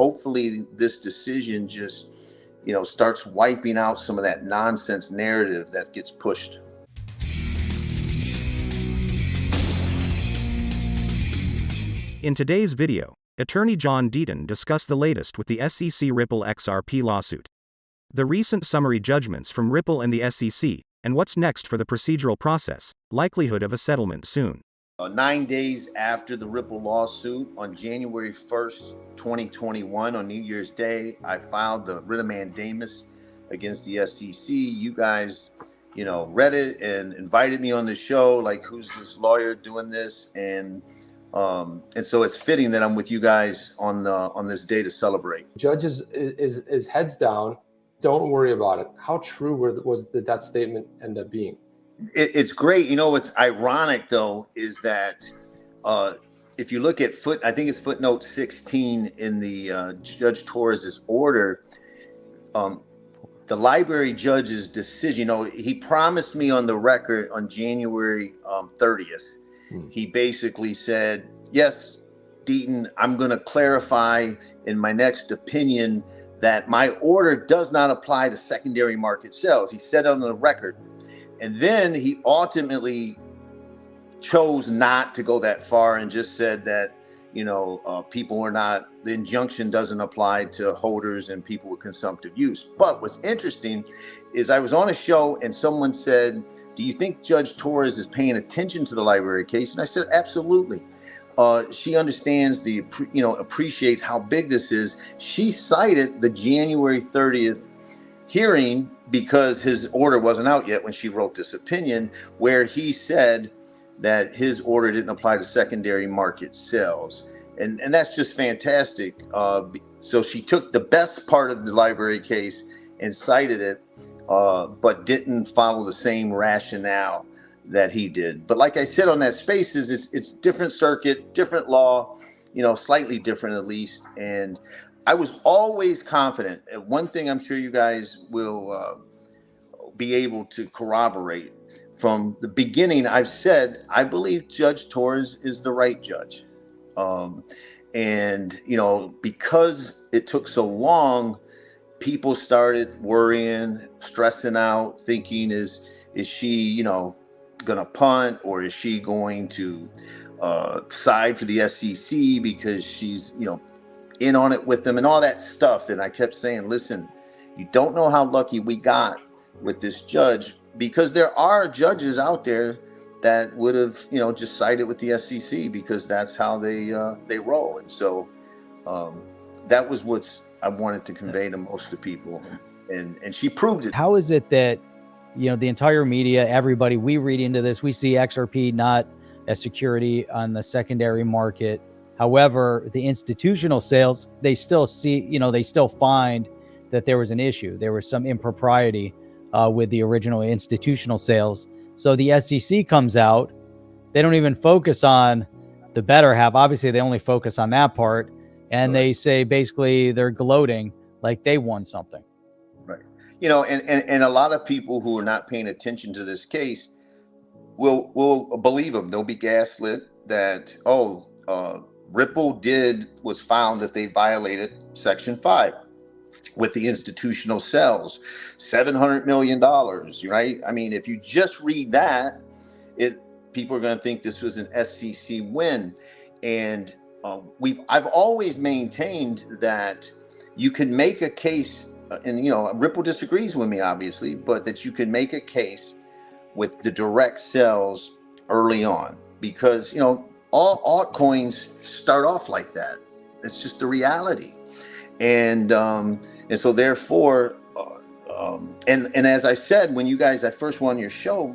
Hopefully this decision just, starts wiping out some of that nonsense narrative that gets pushed. In today's video, Attorney John Deaton discussed the latest with the SEC Ripple XRP lawsuit, the recent summary judgments from Ripple and the SEC, and what's next for the procedural process, likelihood of a settlement soon. 9 days after the Ripple lawsuit, on January 1st, 2021, on New Year's Day, I filed the writ of mandamus against the SEC. You guys, read it and invited me on the show, like, who's this lawyer doing this? And so it's fitting that I'm with you guys on this day to celebrate. Judge is heads down. Don't worry about it. How true did that statement end up being? It's great. What's ironic though is that if you look at I think it's footnote 16 in the Judge Torres's order, the library judge's decision. He promised me on the record on January 30th. He basically said, yes, Deaton, I'm going to clarify in my next opinion that my order does not apply to secondary market sales. He said on the record. And then he ultimately chose not to go that far and just said that, people are not, the injunction doesn't apply to holders and people with consumptive use. But what's interesting is I was on a show and someone said, do you think Judge Torres is paying attention to the library case? And I said, absolutely. She understands appreciates how big this is. She cited the January 30th hearing because his order wasn't out yet when she wrote this opinion, where he said that his order didn't apply to secondary market sales. And that's just fantastic. So she took the best part of the library case and cited it, but didn't follow the same rationale that he did. But like I said on that Spaces, it's different circuit, different law, slightly different at least. And I was always confident. One thing I'm sure you guys will be able to corroborate. From the beginning, I've said, I believe Judge Torres is the right judge. And, because it took so long, people started worrying, stressing out, thinking, is she, going to punt, or is she going to side for the SEC because she's, in on it with them and all that stuff. And I kept saying, listen, you don't know how lucky we got with this judge, because there are judges out there that would have, just sided with the SEC because that's how they roll. And so that was what I wanted to convey to most of the people. And she proved it. How is it that, the entire media, everybody, we read into this, we see XRP not as security on the secondary market. However, the institutional sales, they still see, they still find that there was an issue. There was some impropriety with the original institutional sales. So the SEC comes out, they don't even focus on the better half. Obviously, they only focus on that part. And they say, basically, they're gloating like they won something. Right. And a lot of people who are not paying attention to this case will believe them. They'll be gaslit that, Ripple was found that they violated Section 5 with the institutional sales, $700 million, right? I mean, if you just read that, people are going to think this was an SEC win. And I've always maintained that you can make a case, and Ripple disagrees with me, obviously, but that you can make a case with the direct sales early on, because all altcoins start off like that. It's just the reality. And so therefore, and as I said, when I first won your show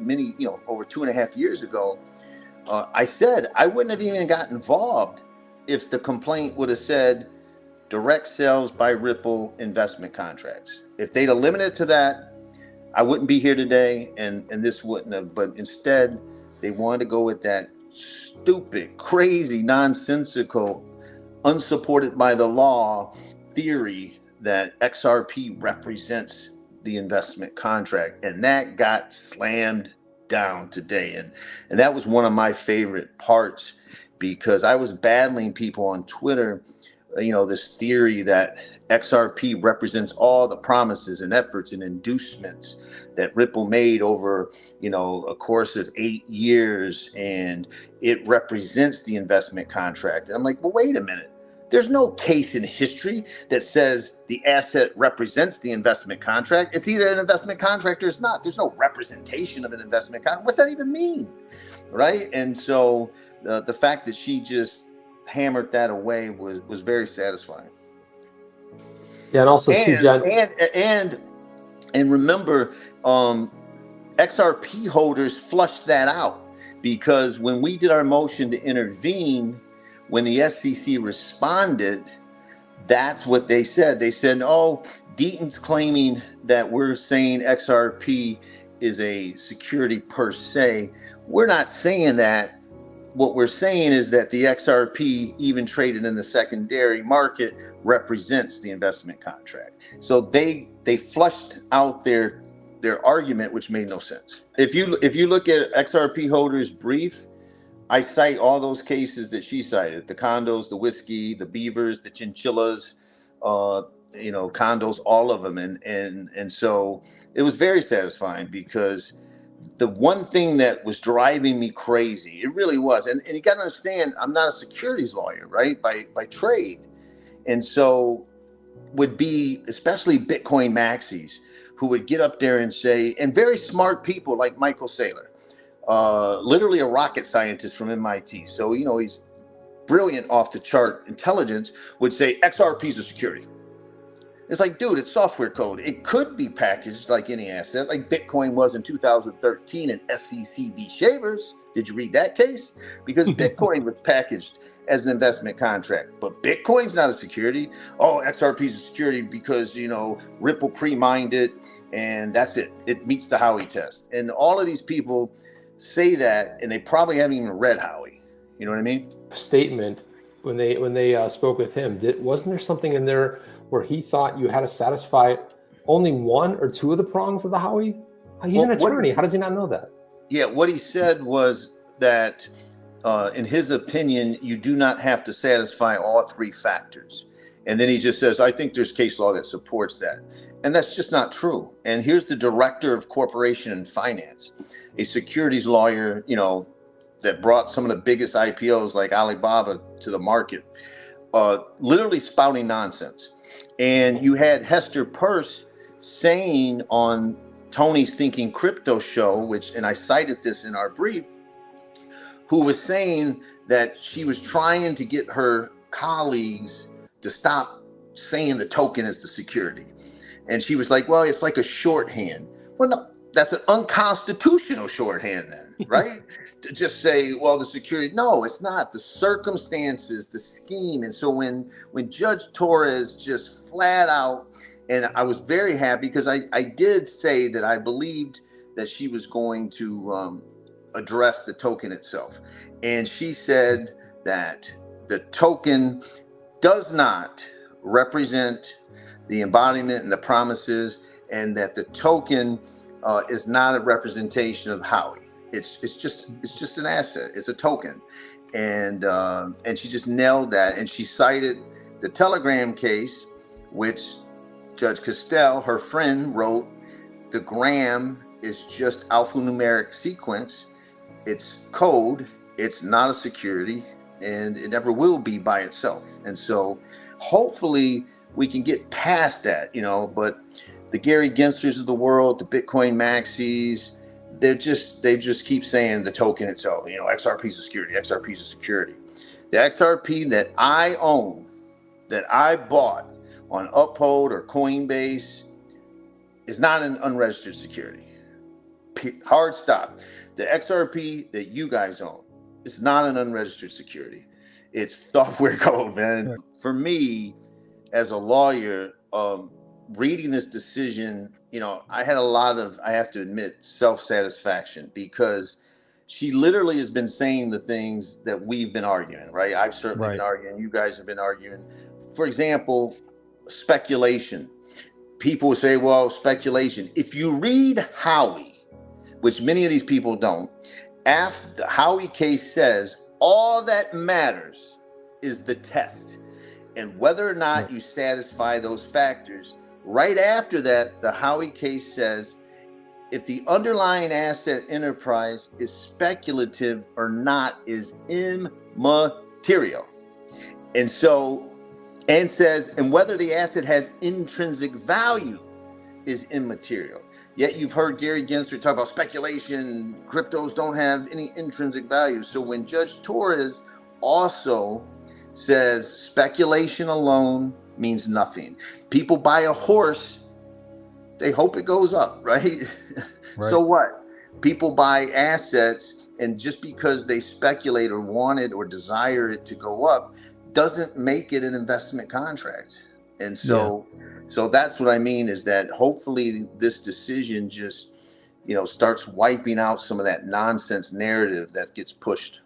over 2.5 years ago, I said I wouldn't have even got involved if the complaint would have said direct sales by Ripple investment contracts. If they'd have limited it to that, I wouldn't be here today, and this wouldn't have. But instead, they wanted to go with that stupid, crazy, nonsensical, unsupported by the law theory that XRP represents the investment contract. And that got slammed down today. And that was one of my favorite parts, because I was battling people on Twitter this theory that XRP represents all the promises and efforts and inducements that Ripple made over, a course of 8 years, and it represents the investment contract. And I'm like, well, wait a minute. There's no case in history that says the asset represents the investment contract. It's either an investment contract or it's not. There's no representation of an investment contract. What's that even mean? Right? And so the fact that she just hammered that away was very satisfying. Yeah, and also and remember, XRP holders flushed that out, because when we did our motion to intervene, when the SEC responded, that's what they said. They said, "Oh, Deaton's claiming that we're saying XRP is a security per se. We're not saying that. What we're saying is that the XRP, even traded in the secondary market, represents the investment contract." So they flushed out their argument, which made no sense. If you look at XRP holders' brief, I cite all those cases that she cited: the condos, the whiskey, the beavers, the chinchillas, condos, all of them. And so it was very satisfying, because the one thing that was driving me crazy, it really was, and you got to understand, I'm not a securities lawyer, right, by trade. And so would be especially Bitcoin maxis who would get up there and say, and very smart people like Michael Saylor, literally a rocket scientist from MIT. So, he's brilliant, off the chart intelligence, would say XRP is a security. It's like, dude, it's software code. It could be packaged like any asset, like Bitcoin was in 2013 in SEC v. Shavers. Did you read that case? Because Bitcoin was packaged as an investment contract, but Bitcoin's not a security. Oh, XRP is a security because, Ripple pre-mined it, and that's it. It meets the Howey test. And all of these people say that, and they probably haven't even read Howey. You know what I mean? Statement when they spoke with him, wasn't there something in there where he thought you had to satisfy only one or two of the prongs of the Howey? He's an attorney. How does he not know that? Yeah, what he said was that, in his opinion, you do not have to satisfy all three factors. And then he just says, I think there's case law that supports that. And that's just not true. And here's the director of corporation and finance, a securities lawyer, that brought some of the biggest IPOs like Alibaba to the market, literally spouting nonsense. And you had Hester Peirce saying on Tony's Thinking Crypto show, and I cited this in our brief, who was saying that she was trying to get her colleagues to stop saying the token is the security. And she was like, well, it's like a shorthand. Well, no, that's an unconstitutional shorthand then, right? To just say, well, the security. No, it's not. The circumstances, the scheme. And so when Judge Torres just flat out, and I was very happy because I did say that I believed that she was going to address the token itself. And she said that the token does not represent the embodiment and the promises, and that the token is not a representation of Howey. It's just an asset. It's a token, and she just nailed that. And she cited the Telegram case, which Judge Castell, her friend, wrote. The gram is just alphanumeric sequence. It's code. It's not a security, and it never will be by itself. And so, hopefully, we can get past that. But the Gary Gensters of the world, the Bitcoin maxis, they just keep saying the token itself. XRP is a security. XRP is a security. The XRP that I own, that I bought on Uphold or Coinbase, is not an unregistered security. Hard stop. The XRP that you guys own is not an unregistered security. It's software code, man. Yeah. For me, as a lawyer, reading this decision, I had a lot of, I have to admit, self-satisfaction, because she literally has been saying the things that we've been arguing, right? I've certainly been arguing. You guys have been arguing. For example, speculation. People say, well, speculation. If you read Howey, which many of these people don't, after the Howey case says all that matters is the test. And whether or not you satisfy those factors, right after that, the Howey case says, if the underlying asset enterprise is speculative or not is immaterial. And so, and says, and whether the asset has intrinsic value is immaterial. Yet you've heard Gary Gensler talk about speculation, cryptos don't have any intrinsic value. So when Judge Torres also says speculation alone means nothing. People buy a horse, they hope it goes up, right? So what? People buy assets, and just because they speculate or want it or desire it to go up doesn't make it an investment contract. And so so that's what I mean, is that hopefully this decision just, you know, starts wiping out some of that nonsense narrative that gets pushed.